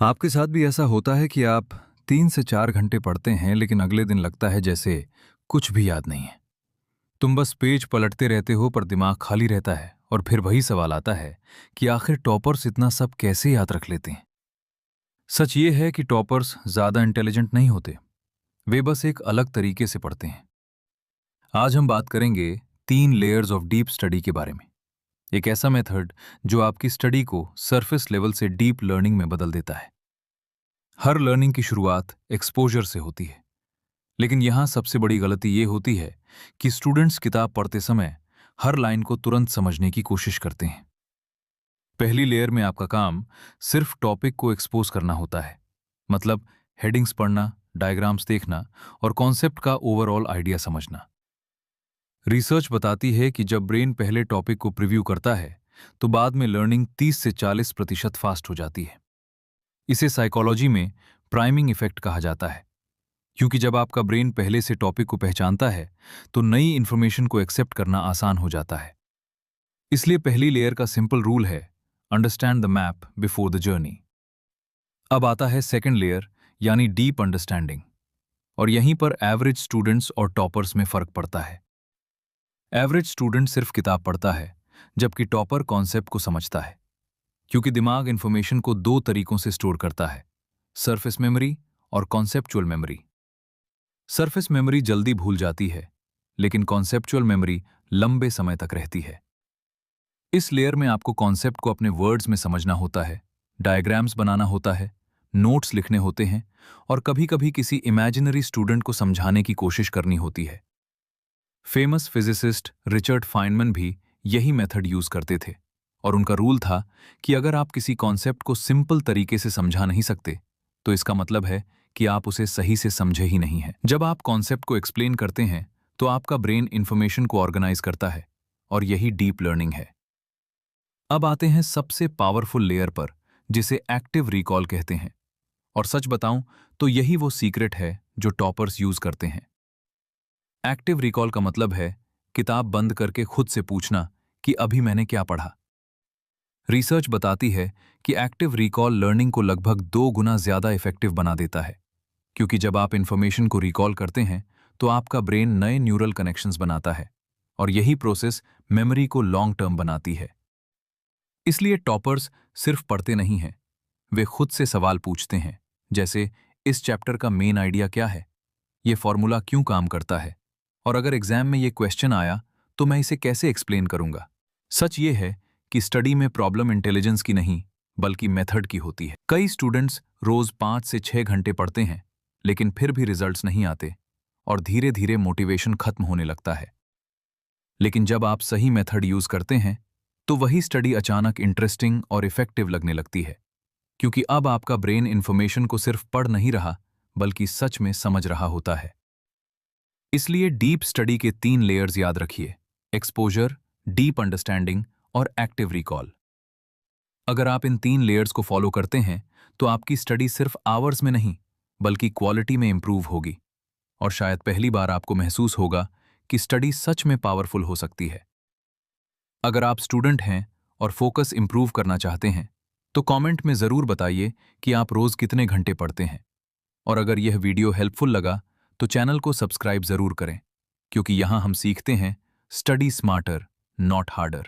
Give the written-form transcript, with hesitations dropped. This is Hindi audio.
आपके साथ भी ऐसा होता है कि आप 3 से 4 घंटे पढ़ते हैं लेकिन अगले दिन लगता है जैसे कुछ भी याद नहीं है। तुम बस पेज पलटते रहते हो पर दिमाग खाली रहता है और फिर वही सवाल आता है कि आखिर टॉपर्स इतना सब कैसे याद रख लेते हैं। सच ये है कि टॉपर्स ज्यादा इंटेलिजेंट नहीं होते, वे बस एक अलग तरीके से पढ़ते हैं। आज हम बात करेंगे 3 लेयर्स ऑफ डीप स्टडी के बारे में। एक ऐसा मेथड जो आपकी स्टडी को सरफेस लेवल से डीप लर्निंग में बदल देता है। हर लर्निंग की शुरुआत एक्सपोजर से होती है, लेकिन यहां सबसे बड़ी गलती ये होती है कि स्टूडेंट्स किताब पढ़ते समय हर लाइन को तुरंत समझने की कोशिश करते हैं। पहली लेयर में आपका काम सिर्फ टॉपिक को एक्सपोज करना होता है, मतलब हेडिंग्स पढ़ना, डायग्राम्स देखना और कॉन्सेप्ट का ओवरऑल आइडिया समझना। रिसर्च बताती है कि जब ब्रेन पहले टॉपिक को प्रिव्यू करता है तो बाद में लर्निंग 30 से 40% फास्ट हो जाती है। इसे साइकोलॉजी में प्राइमिंग इफेक्ट कहा जाता है, क्योंकि जब आपका ब्रेन पहले से टॉपिक को पहचानता है तो नई इंफॉर्मेशन को एक्सेप्ट करना आसान हो जाता है। इसलिए पहली लेयर का सिंपल रूल है, understand the map before the journey. अब आता है सेकंड लेयर, यानी डीप अंडरस्टैंडिंग, और यहीं पर एवरेज स्टूडेंट्स और टॉपर्स में फर्क पड़ता है। एवरेज स्टूडेंट सिर्फ किताब पढ़ता है, जबकि टॉपर कॉन्सेप्ट को समझता है, क्योंकि दिमाग इंफॉर्मेशन को दो तरीकों से स्टोर करता है, सरफेस मेमोरी और कॉन्सेप्चुअल मेमोरी। सरफेस मेमोरी जल्दी भूल जाती है, लेकिन कॉन्सेप्चुअल मेमोरी लंबे समय तक रहती है। इस लेयर में आपको कॉन्सेप्ट को अपने वर्ड्स में समझना होता है, डायग्राम्स बनाना होता है, नोट्स लिखने होते हैं और कभी-कभी किसी इमेजिनरी स्टूडेंट को समझाने की कोशिश करनी होती है। फेमस फिजिसिस्ट रिचर्ड फाइनमैन भी यही मेथड यूज करते थे, और उनका रूल था कि अगर आप किसी कॉन्सेप्ट को सिंपल तरीके से समझा नहीं सकते, तो इसका मतलब है कि आप उसे सही से समझे ही नहीं हैं। जब आप कॉन्सेप्ट को एक्सप्लेन करते हैं तो आपका ब्रेन इंफॉर्मेशन को ऑर्गेनाइज करता है, और यही डीप लर्निंग है। अब आते हैं सबसे पावरफुल लेयर पर, जिसे एक्टिव रिकॉल कहते हैं। और सच बताऊं तो यही वो सीक्रेट है जो टॉपर्स यूज करते हैं। एक्टिव रिकॉल का मतलब है किताब बंद करके खुद से पूछना कि अभी मैंने क्या पढ़ा। रिसर्च बताती है कि एक्टिव रिकॉल लर्निंग को लगभग 2 गुना ज्यादा इफेक्टिव बना देता है, क्योंकि जब आप इंफॉर्मेशन को रिकॉल करते हैं तो आपका ब्रेन नए न्यूरल कनेक्शंस बनाता है, और यही प्रोसेस मेमोरी को लॉन्ग टर्म बनाती है। इसलिए टॉपर्स सिर्फ पढ़ते नहीं हैं, वे खुद से सवाल पूछते हैं, जैसे इस चैप्टर का मेन आइडिया क्या है, ये फॉर्मूला क्यों काम करता है, और अगर एग्जाम में ये क्वेश्चन आया तो मैं इसे कैसे एक्सप्लेन करूंगा। सच ये है कि स्टडी में प्रॉब्लम इंटेलिजेंस की नहीं, बल्कि मेथड की होती है। कई स्टूडेंट्स रोज 5 से 6 घंटे पढ़ते हैं, लेकिन फिर भी रिजल्ट्स नहीं आते और धीरे धीरे मोटिवेशन खत्म होने लगता है। लेकिन जब आप सही मेथड यूज करते हैं तो वही स्टडी अचानक इंटरेस्टिंग और इफेक्टिव लगने लगती है, क्योंकि अब आपका ब्रेन इंफॉर्मेशन को सिर्फ पढ़ नहीं रहा, बल्कि सच में समझ रहा होता है। इसलिए डीप स्टडी के 3 लेयर्स याद रखिए, एक्सपोजर, डीप अंडरस्टैंडिंग और एक्टिव रिकॉल। अगर आप इन 3 लेयर्स को फॉलो करते हैं तो आपकी स्टडी सिर्फ आवर्स में नहीं, बल्कि क्वालिटी में इंप्रूव होगी, और शायद पहली बार आपको महसूस होगा कि स्टडी सच में पावरफुल हो सकती है। अगर आप स्टूडेंट हैं और फोकस इंप्रूव करना चाहते हैं तो कमेंट में ज़रूर बताइए कि आप रोज़ कितने घंटे पढ़ते हैं। और अगर यह वीडियो हेल्पफुल लगा तो चैनल को सब्सक्राइब ज़रूर करें, क्योंकि यहाँ हम सीखते हैं स्टडी स्मार्टर, नॉट हार्डर।